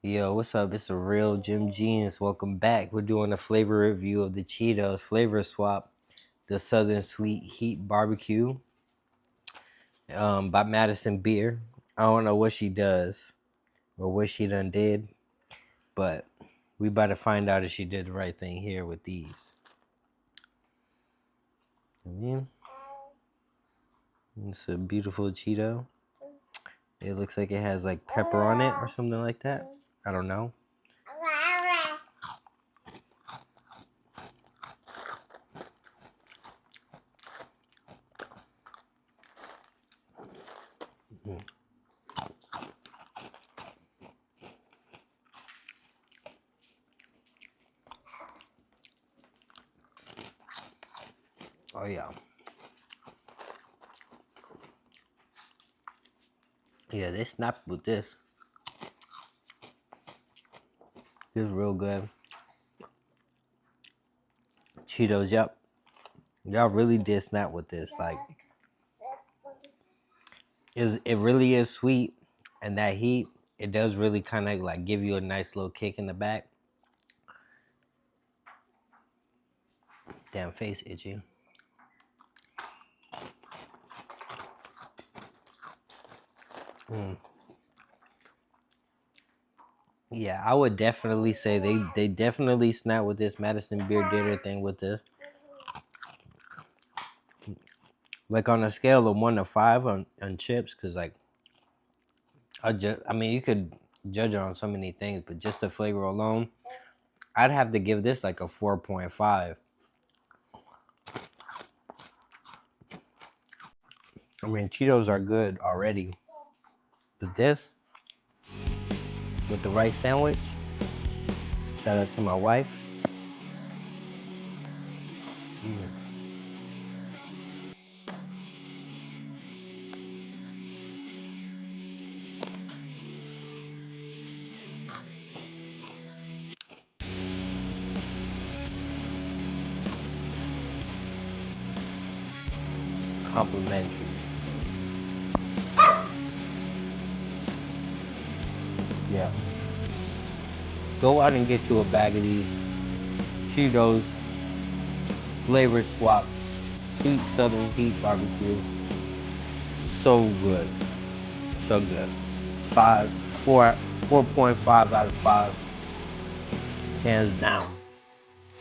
Yo, what's up? It's a real Jim Genius. Welcome back. We're doing a flavor review of the Cheetos flavor swap, the Southern Sweet Heat Barbecue, by Madison Beer. I don't know what she does or what she done did, but we about to find out if she did the right thing here with these. It's a beautiful Cheeto. It looks like it has like pepper on it or something like that. I don't know. Oh yeah. Yeah, they snapped with this. This is real good. Cheetos, yep. Y'all really did snap with this. Like, it really is sweet, and that heat, it does really kind of like give you a nice little kick in the back. Damn face itchy. Yeah, I would definitely say they definitely snap with this. Madison Beer did her thing with this. Like on a scale of 1 to 5 on chips, because like I mean, you could judge it on so many things, but just the flavor alone, I'd have to give this like a 4.5. I mean, Cheetos are good already, but this with the rice sandwich. Shout out to my wife. Complimentary. Yeah. Go out and get you a bag of these Cheetos flavor swap Heat Southern Heat Barbecue. So good. So good. 4.5 out of 5. Hands down.